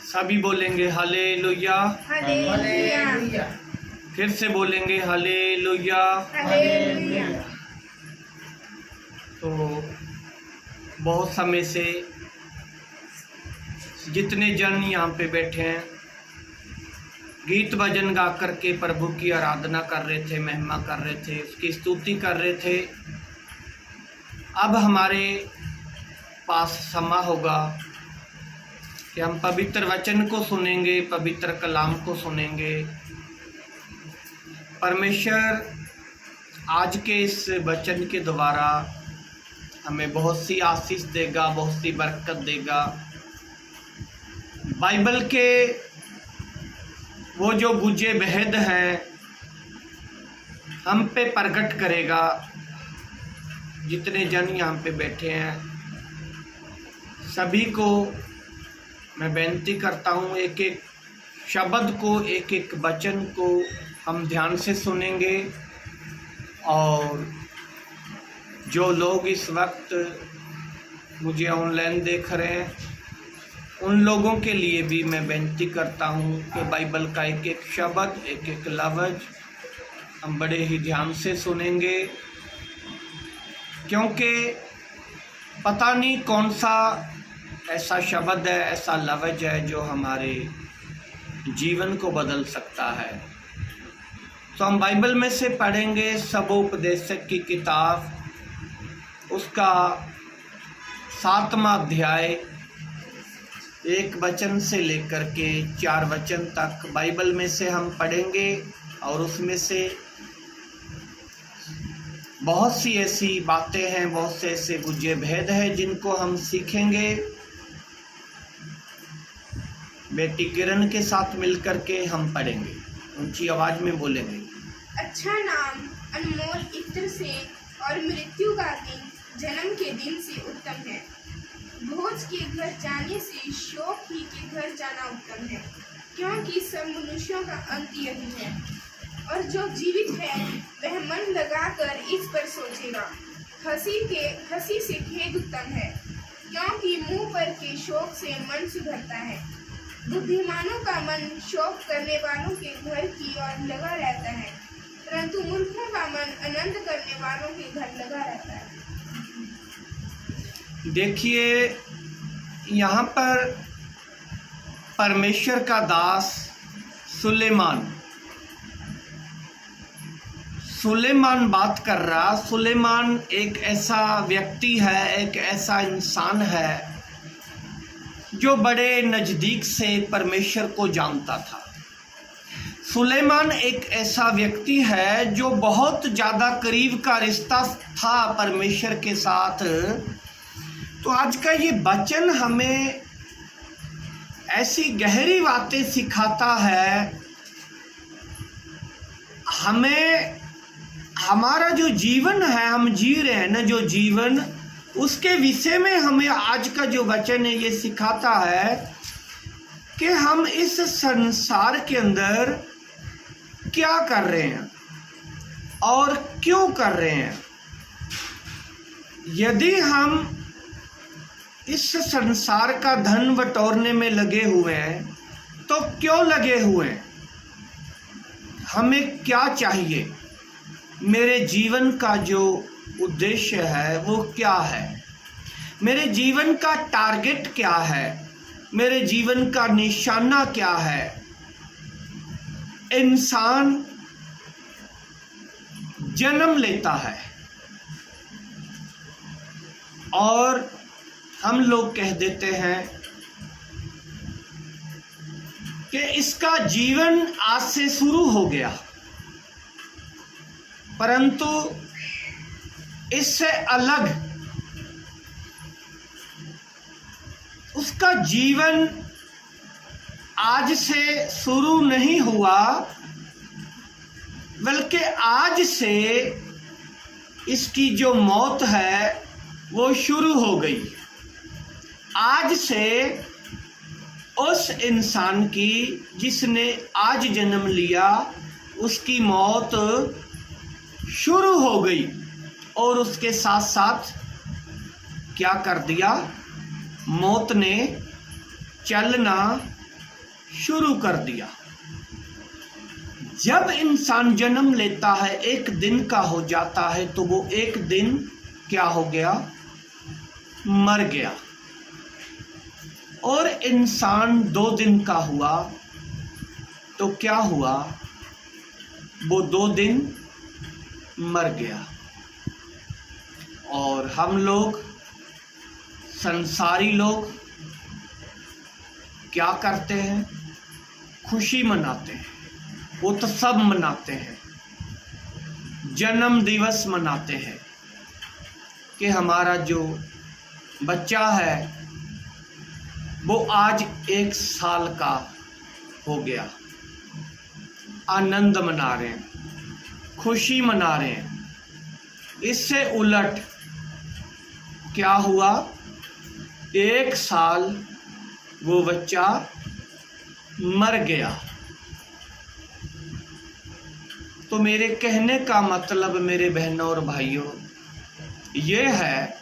सभी बोलेंगे hallelujah. Hallelujah. फिर से बोलेंगे हालेलुया। हालेलुया। तो बहुत समय से जितने जन यहाँ पे बैठे हैं गीत भजन गा करके प्रभु की आराधना कर रहे थे, महिमा कर रहे थे, उसकी स्तुति कर रहे थे। अब हमारे पास समय होगा कि हम पवित्र वचन को सुनेंगे, पवित्र कलाम को सुनेंगे। परमेश्वर आज के इस वचन के द्वारा हमें बहुत सी आशीष देगा, बहुत सी बरकत देगा। बाइबल के वो जो गुजे भेद हैं हम पे प्रकट करेगा। जितने जन यहाँ पे बैठे हैं सभी को मैं बेनती करता हूँ, एक एक शब्द को, एक एक वचन को हम ध्यान से सुनेंगे। और जो लोग इस वक्त मुझे ऑनलाइन देख रहे हैं उन लोगों के लिए भी मैं बेनती करता हूँ कि बाइबल का एक एक शब्द, एक एक लफ्ज़ हम बड़े ही ध्यान से सुनेंगे, क्योंकि पता नहीं कौन सा ऐसा शब्द है, ऐसा लफ्ज़ है जो हमारे जीवन को बदल सकता है। तो हम बाइबल में से पढ़ेंगे सबोपदेशक की किताब, उसका 7वां अध्याय 1 वचन से लेकर के 4 वचन तक बाइबल में से हम पढ़ेंगे। और उसमें से बहुत सी ऐसी बातें हैं, बहुत से ऐसे गुजे भेद हैं जिनको हम सीखेंगे। बेटी किरण के साथ मिलकर के हम पढ़ेंगे, ऊंची आवाज में बोलेंगे। अच्छा नाम अनमोल इत्र से और मृत्यु का दिन जन्म के दिन से उत्तम है। भोज के घर जाने से शोक ही के घर जाना उत्तम है, क्योंकि सब मनुष्यों का अंत यही है। और जो जीवित है वह मन लगाकर इस पर सोचेगा। हंसी से खेद उत्तम है, क्योंकि मुंह पर के शोक से मन सुधरता है। बुद्धिमानों का मन शोक करने वालों के घर की ओर लगा रहता है, परंतु मूर्खों का मन आनंद करने वालों के घर लगा रहता है। देखिए यहाँ पर परमेश्वर का दास सुलेमान बात कर रहा। सुलेमान एक ऐसा व्यक्ति है, एक ऐसा इंसान है जो बड़े नज़दीक से परमेश्वर को जानता था। सुलेमान एक ऐसा व्यक्ति है जो बहुत ज़्यादा करीब का रिश्ता था परमेश्वर के साथ। तो आज का ये वचन हमें ऐसी गहरी बातें सिखाता है। हमें हमारा जो जीवन है, हम जी रहे हैं ना जो जीवन, उसके विषय में हमें आज का जो वचन है ये सिखाता है कि हम इस संसार के अंदर क्या कर रहे हैं और क्यों कर रहे हैं। यदि हम इस संसार का धन बटोरने में लगे हुए हैं तो क्यों लगे हुए हैं, हमें क्या चाहिए, मेरे जीवन का जो उद्देश्य है वो क्या है, मेरे जीवन का टारगेट क्या है, मेरे जीवन का निशाना क्या है। इंसान जन्म लेता है और हम लोग कह देते हैं कि इसका जीवन आज से शुरू हो गया, परंतु इससे अलग उसका जीवन आज से शुरू नहीं हुआ, बल्कि आज से इसकी जो मौत है वो शुरू हो गई। आज से उस इंसान की जिसने आज जन्म लिया उसकी मौत शुरू हो गई। और उसके साथ साथ क्या कर दिया, मौत ने चलना शुरू कर दिया। जब इंसान जन्म लेता है, एक दिन का हो जाता है, तो वो एक दिन क्या हो गया? मर गया। और इंसान 2 दिन का हुआ तो क्या हुआ? वो 2 दिन मर गया। और हम लोग, संसारी लोग क्या करते हैं? खुशी मनाते हैं। वो तो सब मनाते हैं, जन्म दिवस मनाते हैं कि हमारा जो बच्चा है वो आज 1 साल का हो गया। आनंद मना रहे हैं, खुशी मना रहे हैं। इससे उलट क्या हुआ? 1 साल वो बच्चा मर गया। तो मेरे कहने का मतलब मेरे बहनों और भाइयों ये है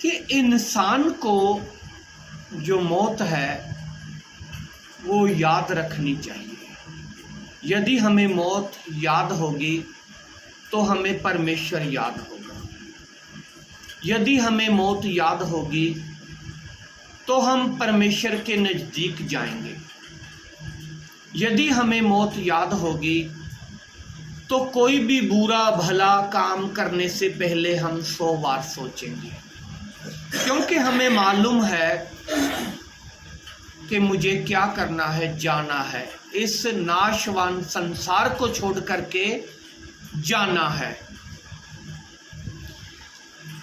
कि इंसान को जो मौत है वो याद रखनी चाहिए। यदि हमें मौत याद होगी तो हमें परमेश्वर याद होगा। यदि हमें मौत याद होगी तो हम परमेश्वर के नज़दीक जाएंगे। यदि हमें मौत याद होगी तो कोई भी बुरा भला काम करने से पहले हम 100 बार सोचेंगे, क्योंकि हमें मालूम है कि मुझे क्या करना है, जाना है। इस नाशवान संसार को छोड़ करके जाना है।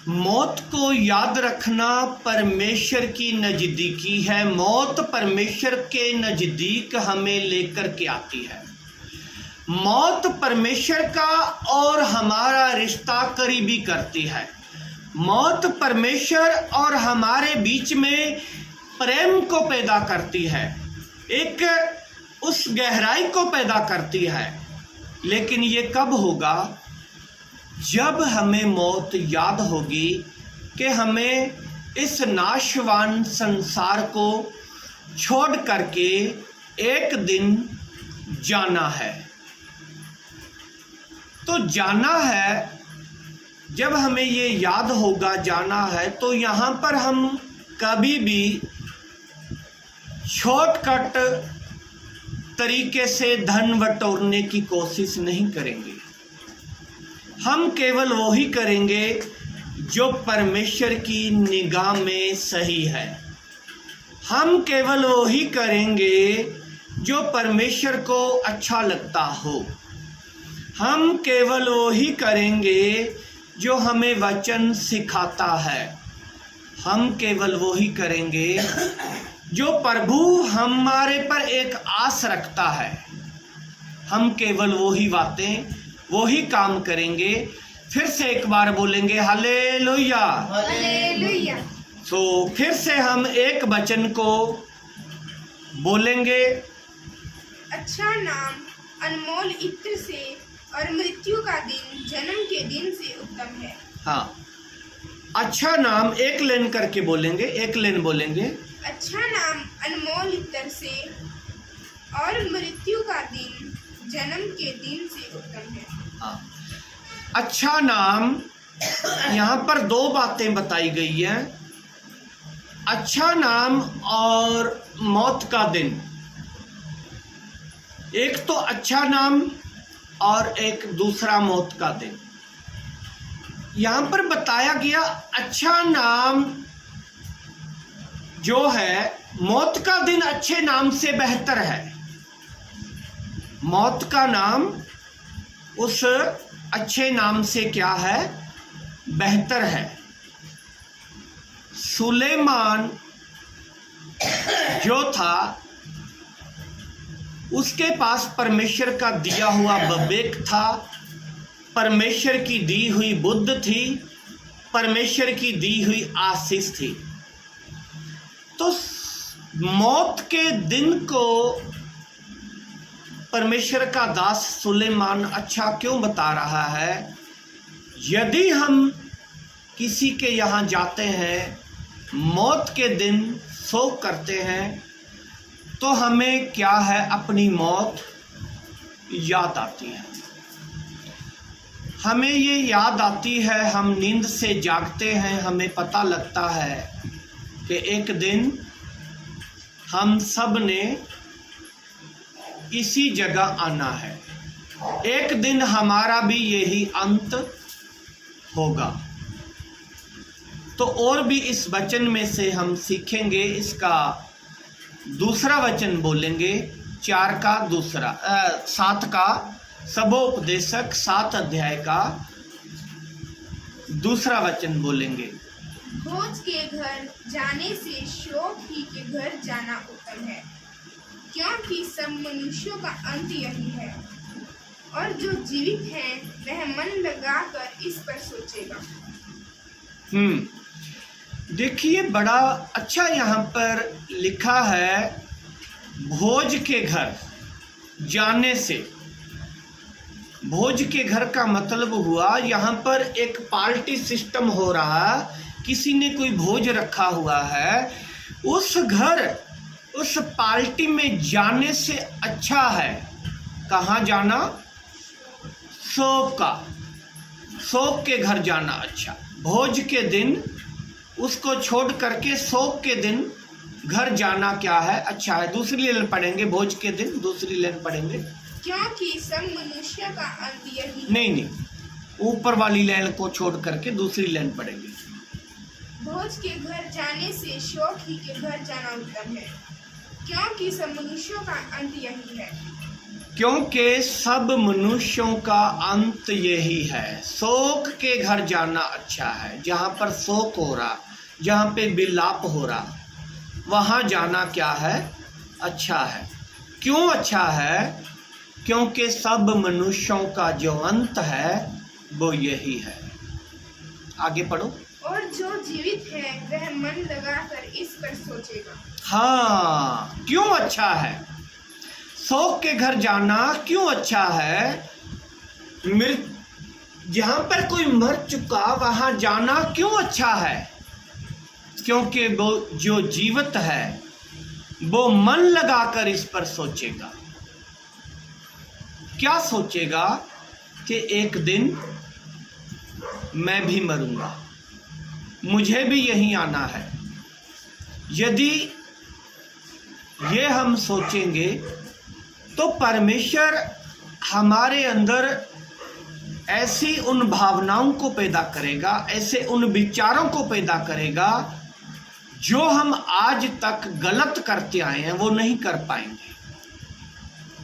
मौत को याद रखना परमेश्वर की नज़दीकी है। मौत परमेश्वर के नज़दीक हमें लेकर के आती है। मौत परमेश्वर का और हमारा रिश्ता करीबी करती है। मौत परमेश्वर और हमारे बीच में प्रेम को पैदा करती है, एक उस गहराई को पैदा करती है। लेकिन ये कब होगा? जब हमें मौत याद होगी कि हमें इस नाशवान संसार को छोड़ करके एक दिन जाना है। तो जाना है, जब हमें ये याद होगा जाना है, तो यहाँ पर हम कभी भी शॉर्टकट तरीके से धन बटोरने की कोशिश नहीं करेंगे। हम केवल वही करेंगे जो परमेश्वर की निगाह में सही है। हम केवल वही करेंगे जो परमेश्वर को अच्छा लगता हो। हम केवल वही करेंगे जो हमें वचन सिखाता है। हम केवल वही करेंगे जो प्रभु हमारे पर एक आस रखता है। हम केवल वही बातें, वही काम करेंगे। फिर से एक बार बोलेंगे हालेलुया, हालेलुया। तो फिर से हम एक वचन को बोलेंगे। अच्छा नाम अनमोल इत्र से और मृत्यु का दिन जन्म के दिन से उत्तम है। हाँ, अच्छा नाम एक लेन करके बोलेंगे, एक लेन बोलेंगे। अच्छा नाम अनमोल इत्र से और मृत्यु का दिन जन्म के दिन से उत्तम है। हाँ, अच्छा नाम, यहाँ पर 2 बातें बताई गई हैं। अच्छा नाम और मौत का दिन। एक तो अच्छा नाम और एक दूसरा मौत का दिन। यहाँ पर बताया गया अच्छा नाम जो है, मौत का दिन अच्छे नाम से बेहतर है। मौत का नाम उस अच्छे नाम से क्या है? बेहतर है। सुलेमान जो था, उसके पास परमेश्वर का दिया हुआ विवेक था, परमेश्वर की दी हुई बुद्धि थी, परमेश्वर की दी हुई आशीष थी। तो मौत के दिन को परमेश्वर का दास सुलेमान अच्छा क्यों बता रहा है? यदि हम किसी के यहाँ जाते हैं, मौत के दिन शोक करते हैं, तो हमें क्या है, अपनी मौत याद आती है। हमें ये याद आती है, हम नींद से जागते हैं, हमें पता लगता है कि एक दिन हम सब ने इसी जगह आना है, एक दिन हमारा भी यही अंत होगा। तो और भी इस वचन में से हम सीखेंगे, इसका दूसरा वचन बोलेंगे, 7 का सबोपदेशक 7 अध्याय का दूसरा वचन बोलेंगे। भोज के घर जाने से शोक ही के घर जाना उत्तम है, क्योंकि सब मनुष्यों का अंत यही है। और जो जीवित है वह मन लगाकर इस पर सोचेगा। देखिए, बड़ा अच्छा यहाँ पर लिखा है, भोज के घर जाने से। भोज के घर का मतलब हुआ, यहाँ पर एक पार्टी सिस्टम हो रहा, किसी ने कोई भोज रखा हुआ है, उस घर उस पार्टी में जाने से अच्छा है कहाँ जाना, शोक के घर जाना अच्छा। भोज के दिन उसको छोड़ करके शोक के दिन घर जाना क्या है, अच्छा है। दूसरी लाइन पढ़ेंगे, भोज के दिन दूसरी लाइन पढ़ेंगे, क्योंकि सब मनुष्य का अंत यही। नहीं, ऊपर वाली लाइन को छोड़ करके दूसरी लाइन पढ़ेंगे। भोज के घर जाने से शोक ही के घर जाना उत्तम है, क्योंकि सब मनुष्यों का अंत यही है। क्योंकि सब मनुष्यों का अंत यही है। शोक के घर जाना अच्छा है, जहाँ पर शोक हो रहा, जहाँ पे विलाप हो रहा, वहाँ जाना क्या है, अच्छा है। क्यों अच्छा है? क्योंकि सब मनुष्यों का जो अंत है वो यही है। आगे पढ़ो। और जो जीवित है वह मन लगाकर इस पर सोचेगा। हाँ, क्यों अच्छा है शोक के घर जाना? क्यों अच्छा है? जहाँ पर कोई मर चुका वहाँ जाना क्यों अच्छा है? क्योंकि वो जो जीवित है वो मन लगाकर इस पर सोचेगा। क्या सोचेगा? कि एक दिन मैं भी मरूंगा, मुझे भी यहीं आना है। यदि ये हम सोचेंगे तो परमेश्वर हमारे अंदर ऐसी उन भावनाओं को पैदा करेगा, ऐसे उन विचारों को पैदा करेगा जो हम आज तक गलत करते आए हैं वो नहीं कर पाएंगे।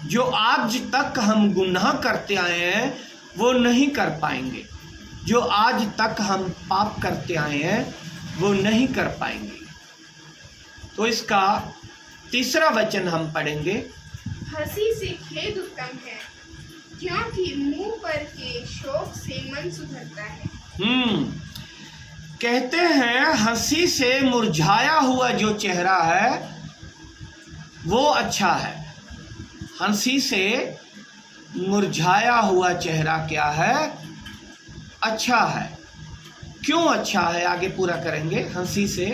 जो आज तक हम गुनाह करते आए हैं वो नहीं कर पाएंगे। जो आज तक हम पाप करते आए हैं वो नहीं कर पाएंगे। तो इसका तीसरा वचन हम पढ़ेंगे। हंसी से खेद उत्तम है, क्योंकि मुंह पर के शोक से मन सुधरता है। कहते हैं हंसी से मुरझाया हुआ जो चेहरा है वो अच्छा है। हंसी से मुरझाया हुआ चेहरा क्या है? अच्छा है। क्यों अच्छा है? आगे पूरा करेंगे। हंसी से,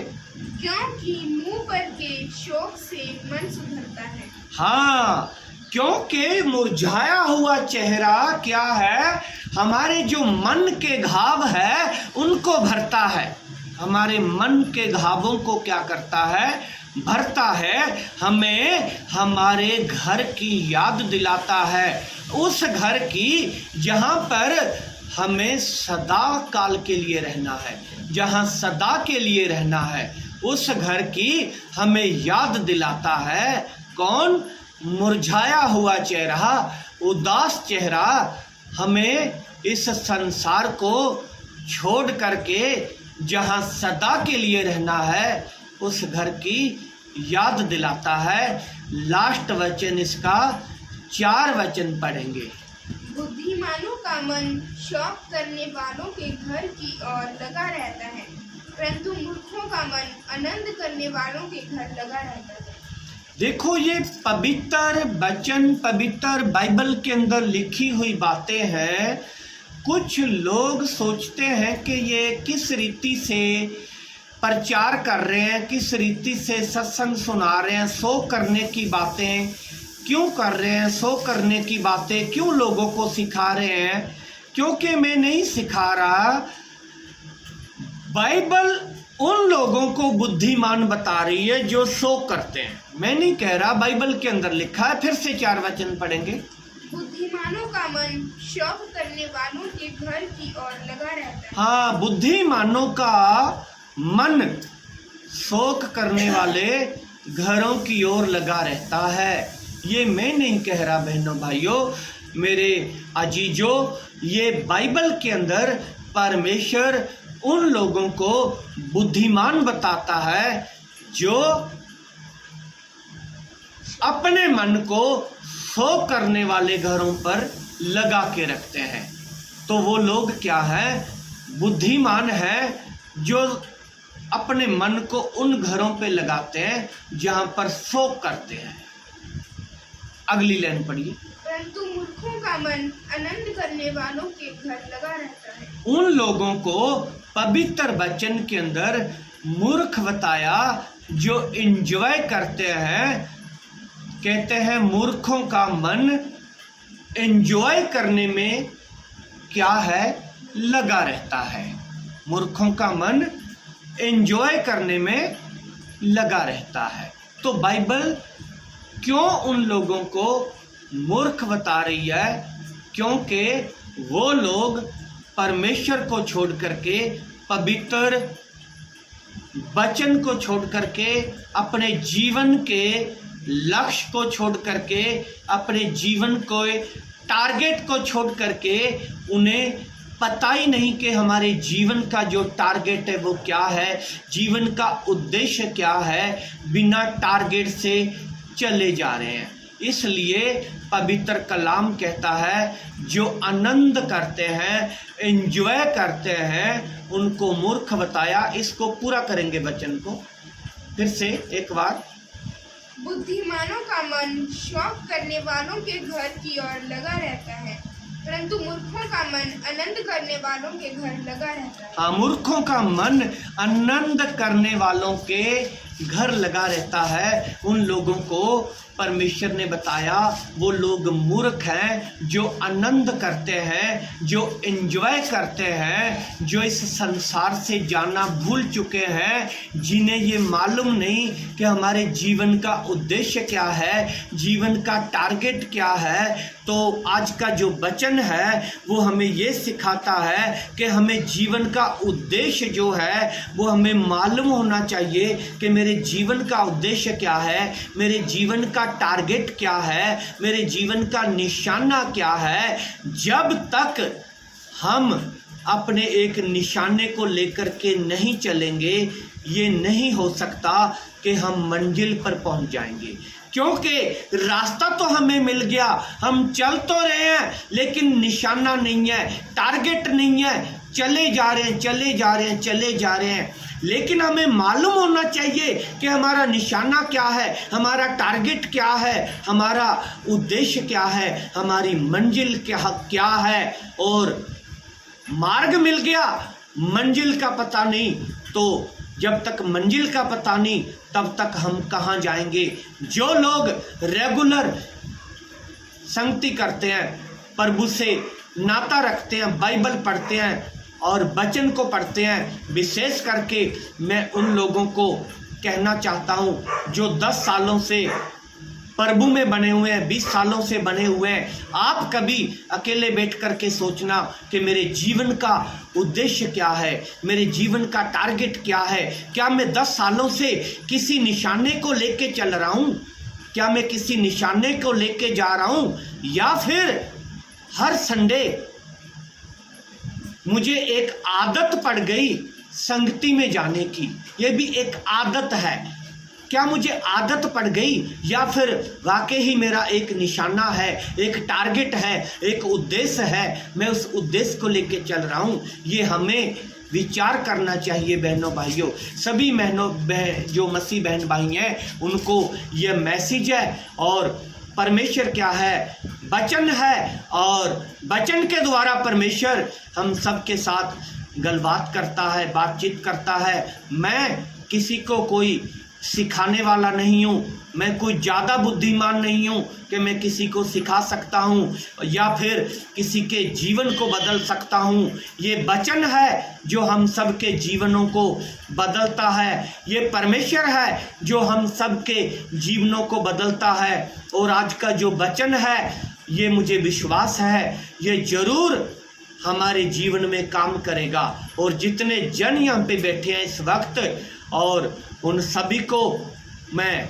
क्योंकि मुंह पर के शोक से मन सुधरता है। हाँ, क्योंकि मुरझाया हुआ चेहरा क्या है? हमारे जो मन के घाव है उनको भरता है। हमारे मन के घावों को क्या करता है? भरता है। हमें हमारे घर की याद दिलाता है, उस घर की जहाँ पर हमें सदा काल के लिए रहना है, जहाँ सदा के लिए रहना है, उस घर की हमें याद दिलाता है। कौन? मुरझाया हुआ चेहरा, उदास चेहरा हमें इस संसार को छोड़ करके जहाँ सदा के लिए रहना है उस घर की याद दिलाता है। लास्ट वचन इसका 4 वचन पढ़ेंगे। बुद्धिमानों का मन शौक करने वालों के घर की ओर लगा रहता है, परंतु मूर्खों का मन आनंद करने वालों के घर लगा रहता है। देखो, ये पवित्र वचन, पवित्र बाइबल के अंदर लिखी हुई बातें हैं। कुछ लोग सोचते हैं कि ये किस रीति से प्रचार कर रहे हैं, किस रीति से सत्संग सुना रहे हैं, सो करने की बातें क्यों कर रहे हैं, सो करने की बातें क्यों लोगों को सिखा रहे हैं? क्योंकि मैं नहीं सिखा रहा, बाइबल उन लोगों को बुद्धिमान बता रही है जो सो करते हैं। मैं नहीं कह रहा, बाइबल के अंदर लिखा है। फिर से 4 वचन पढ़ेंगे। बुद्धिमानों का मन शौक करने वालों के घर की ओर लगा रहता है। हाँ, बुद्धिमानों का मन शौक करने वाले घरों की ओर लगा रहता है। ये मैं नहीं कह रहा बहनों भाइयों, मेरे अजीजों, ये बाइबल के अंदर परमेश्वर उन लोगों को बुद्धिमान बताता है जो अपने मन को शौक करने वाले घरों पर लगा के रखते हैं। तो वो लोग क्या है? बुद्धिमान है जो अपने मन को उन घरों पे लगाते हैं जहां पर शौक करते हैं। अगली लाइन पढ़िए। परंतु मूर्खों का मन आनंद करने वालों के घर लगा रहता है। उन लोगों को पवित्र वचन के अंदर मूर्ख बताया जो एंजॉय करते हैं। कहते हैं मूर्खों का मन एंजॉय करने में क्या है? लगा रहता है। मूर्खों का मन एंजॉय करने में लगा रहता है। तो बाइबल क्यों उन लोगों को मूर्ख बता रही है? क्योंकि वो लोग परमेश्वर को छोड़ करके, पवित्र वचन को छोड़ करके, अपने जीवन के लक्ष्य को छोड़ करके, अपने जीवन को टारगेट को छोड़ करके, उन्हें पता ही नहीं कि हमारे जीवन का जो टारगेट है वो क्या है, जीवन का उद्देश्य क्या है। बिना टारगेट से चले जा रहे हैं। इसलिए पवित्र कलाम कहता है जो आनंद करते हैं, एंजॉय करते हैं, उनको मूर्ख बताया। इसको पूरा करेंगे वचन को फिर से एक बार। बुद्धिमानों का मन शौक करने वालों के घर की ओर लगा रहता है, परंतु मूर्खों का मन आनंद करने वालों के घर लगा रहता है। हाँ, मूर्खों का मन आनंद करने वालों के घर लगा रहता है। उन लोगों को परमेश्वर ने बताया वो लोग मूर्ख हैं जो आनंद करते हैं, जो एंजॉय करते हैं, जो इस संसार से जाना भूल चुके हैं, जिन्हें ये मालूम नहीं कि हमारे जीवन का उद्देश्य क्या है, जीवन का टारगेट क्या है। तो आज का जो वचन है वो हमें ये सिखाता है कि हमें जीवन का उद्देश्य जो है वो हमें मालूम होना चाहिए कि मेरे जीवन का उद्देश्य क्या है, मेरे जीवन का टारगेट क्या है, मेरे जीवन का निशाना क्या है। जब तक हम अपने एक निशाने को लेकर के नहीं चलेंगे, ये नहीं हो सकता कि हम मंजिल पर पहुंच जाएंगे। क्योंकि रास्ता तो हमें मिल गया, हम चल तो रहे हैं, लेकिन निशाना नहीं है, टारगेट नहीं है। चले जा रहे हैं, चले जा रहे हैं, चले जा रहे हैं, लेकिन हमें मालूम होना चाहिए कि हमारा निशाना क्या है, हमारा टारगेट क्या है, हमारा उद्देश्य क्या है, हमारी मंजिल क्या है। और मार्ग मिल गया, मंजिल का पता नहीं, तो जब तक मंजिल का पता नहीं तब तक हम कहाँ जाएंगे। जो लोग रेगुलर संगति करते हैं, प्रभु से नाता रखते हैं, बाइबल पढ़ते हैं और वचन को पढ़ते हैं, विशेष करके मैं उन लोगों को कहना चाहता हूँ जो 10 सालों से प्रभु में बने हुए हैं, 20 सालों से बने हुए हैं। आप कभी अकेले बैठ कर के सोचना कि मेरे जीवन का उद्देश्य क्या है, मेरे जीवन का टारगेट क्या है। क्या मैं 10 सालों से किसी निशाने को लेके चल रहा हूँ? क्या मैं किसी निशाने को लेके जा रहा हूँ? या फिर हर संडे मुझे एक आदत पड़ गई संगति में जाने की, ये भी एक आदत है। क्या मुझे आदत पड़ गई या फिर वाकई ही मेरा एक निशाना है, एक टारगेट है, एक उद्देश्य है, मैं उस उद्देश्य को लेके चल रहा हूँ? ये हमें विचार करना चाहिए बहनों भाइयों। सभी जो मसीह बहन भाई हैं उनको ये मैसेज है। और परमेश्वर क्या है? वचन है, और वचन के द्वारा परमेश्वर हम सबके साथ गलबात करता है, बातचीत करता है। मैं किसी को कोई सिखाने वाला नहीं हूँ, मैं कोई ज़्यादा बुद्धिमान नहीं हूँ कि मैं किसी को सिखा सकता हूँ या फिर किसी के जीवन को बदल सकता हूँ। ये वचन है जो हम सब के जीवनों को बदलता है, ये परमेश्वर है जो हम सब के जीवनों को बदलता है। और आज का जो वचन है ये मुझे विश्वास है ये ज़रूर हमारे जीवन में काम करेगा। और जितने जन यहाँ पे बैठे हैं इस वक्त, और उन सभी को मैं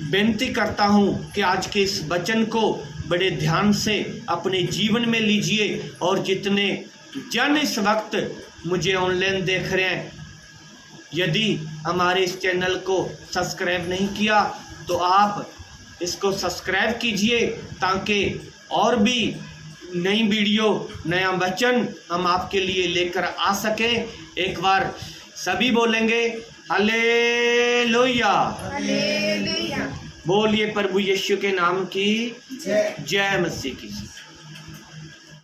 बेनती करता हूँ कि आज के इस वचन को बड़े ध्यान से अपने जीवन में लीजिए। और जितने जन इस वक्त मुझे ऑनलाइन देख रहे हैं, यदि हमारे इस चैनल को सब्सक्राइब नहीं किया तो आप इसको सब्सक्राइब कीजिए, ताकि और भी नई वीडियो, नया वचन हम आपके लिए लेकर आ सके। एक बार सभी बोलेंगे हालेलुया। हालेलुया। बोलिए प्रभु यीशु के नाम की जय मसीह की।